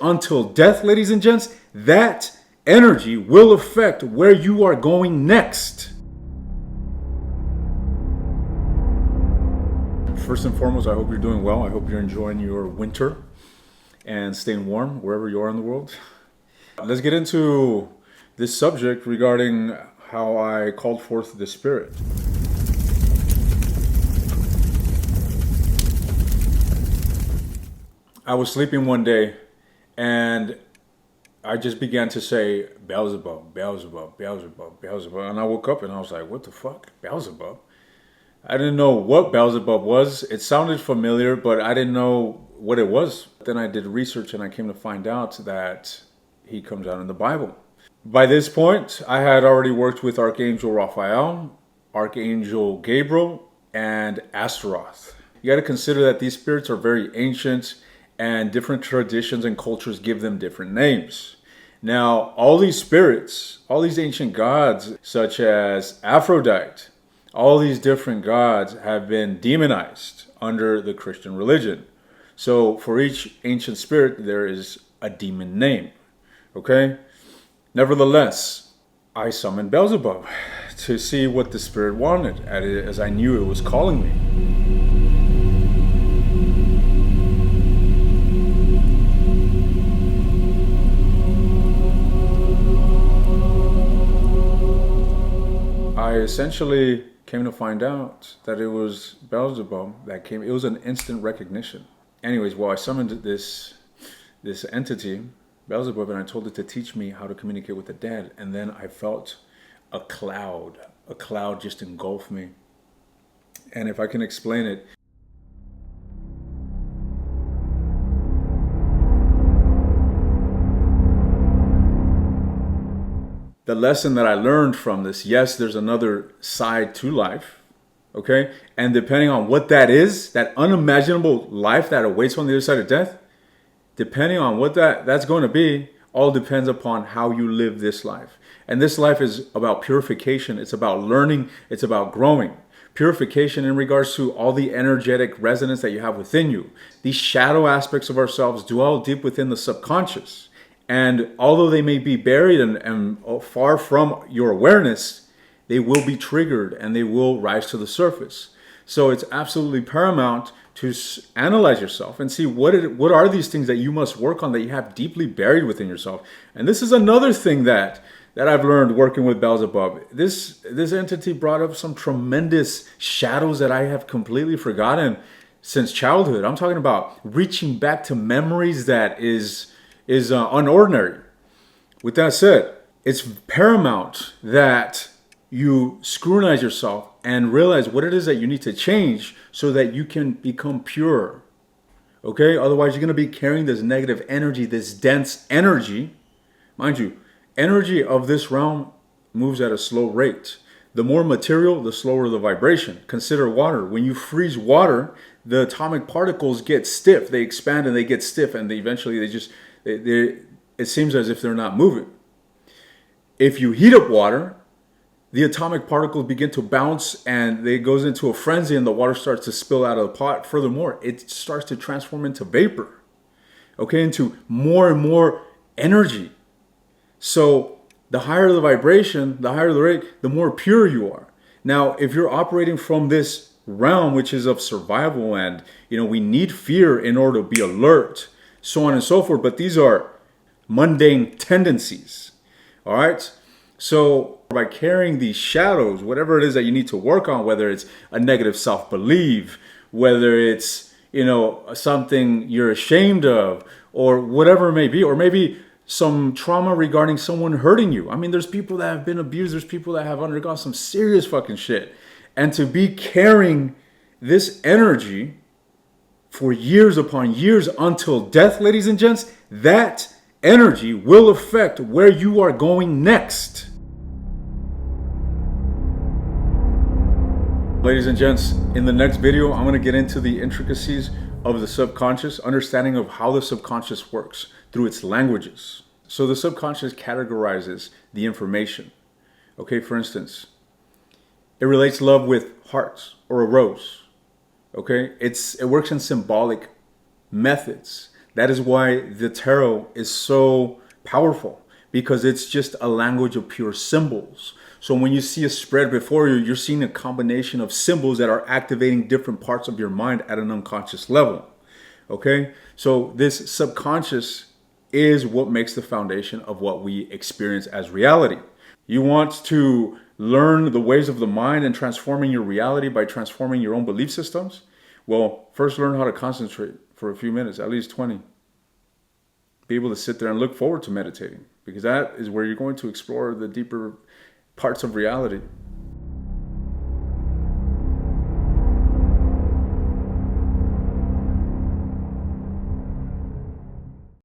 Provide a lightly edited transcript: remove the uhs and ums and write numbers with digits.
until death, ladies and gents, that energy will affect where you are going next. First and foremost, I hope you're doing well. I hope you're enjoying your winter and staying warm wherever you are in the world. Let's get into this subject regarding how I called forth the Spirit. I was sleeping one day and I just began to say, Beelzebub, Beelzebub, Beelzebub, Beelzebub. And I woke up and I was like, what the fuck? Beelzebub? I didn't know what Beelzebub was. It sounded familiar, but I didn't know what it was. Then I did research and I came to find out that he comes out in the Bible. By this point, I had already worked with Archangel Raphael, Archangel Gabriel, and Astaroth. You got to consider that these spirits are very ancient and different traditions and cultures give them different names. Now, all these spirits, all these ancient gods, such as Aphrodite, all these different gods have been demonized under the Christian religion. So for each ancient spirit, there is a demon name. Okay? Nevertheless, I summoned Beelzebub to see what the spirit wanted, as I knew it was calling me. I essentially came to find out that it was Beelzebub that came. It was an instant recognition. Anyways, well, I summoned this entity, Beelzebub, and I told it to teach me how to communicate with the dead. And then I felt a cloud just engulf me. And if I can explain it, the lesson that I learned from this, yes, there's another side to life, okay? And depending on what that is, that unimaginable life that awaits on the other side of death, depending on what that's going to be, all depends upon how you live this life. And this life is about purification. It's about learning. It's about growing. Purification in regards to all the energetic resonance that you have within you. These shadow aspects of ourselves dwell deep within the subconscious. And although they may be buried and far from your awareness, they will be triggered and they will rise to the surface. So it's absolutely paramount to analyze yourself and see what are these things that you must work on that you have deeply buried within yourself. And this is another thing that I've learned working with Beelzebub. This entity brought up some tremendous shadows that I have completely forgotten since childhood. I'm talking about reaching back to memories that is unordinary. With that said, it's paramount that you scrutinize yourself and realize what it is that you need to change so that you can become pure. Okay? Otherwise, you're going to be carrying this negative energy, this dense energy. Mind you, energy of this realm moves at a slow rate. The more material, the slower the vibration. Consider water. When you freeze water, the atomic particles get stiff. They expand and they get stiff, and eventually it seems as if they're not moving. If you heat up water, the atomic particles begin to bounce and it goes into a frenzy and the water starts to spill out of the pot. Furthermore, it starts to transform into vapor, okay, into more and more energy. So the higher the vibration, the higher the rate, the more pure you are. Now, if you're operating from this realm, which is of survival, and we need fear in order to be alert, so on and so forth, but these are mundane tendencies. All right? So by carrying these shadows, whatever it is that you need to work on, whether it's a negative self-belief, whether it's, something you're ashamed of, or whatever it may be, or maybe some trauma regarding someone hurting you. I mean, there's people that have been abused, there's people that have undergone some serious fucking shit. And to be carrying this energy for years upon years until death, ladies and gents, that energy will affect where you are going next. Ladies and gents, in the next video, I'm going to get into the intricacies of the subconscious, understanding of how the subconscious works through its languages. So the subconscious categorizes the information. Okay, for instance, it relates love with hearts or a rose. Okay, it works in symbolic methods. That is why the tarot is so powerful, because it's just a language of pure symbols. So when you see a spread before you, you're seeing a combination of symbols that are activating different parts of your mind at an unconscious level. Okay? So this subconscious is what makes the foundation of what we experience as reality. You want to learn the ways of the mind and transforming your reality by transforming your own belief systems? Well, first learn how to concentrate for a few minutes, at least 20. Be able to sit there and look forward to meditating, because that is where you're going to explore the deeper parts of reality.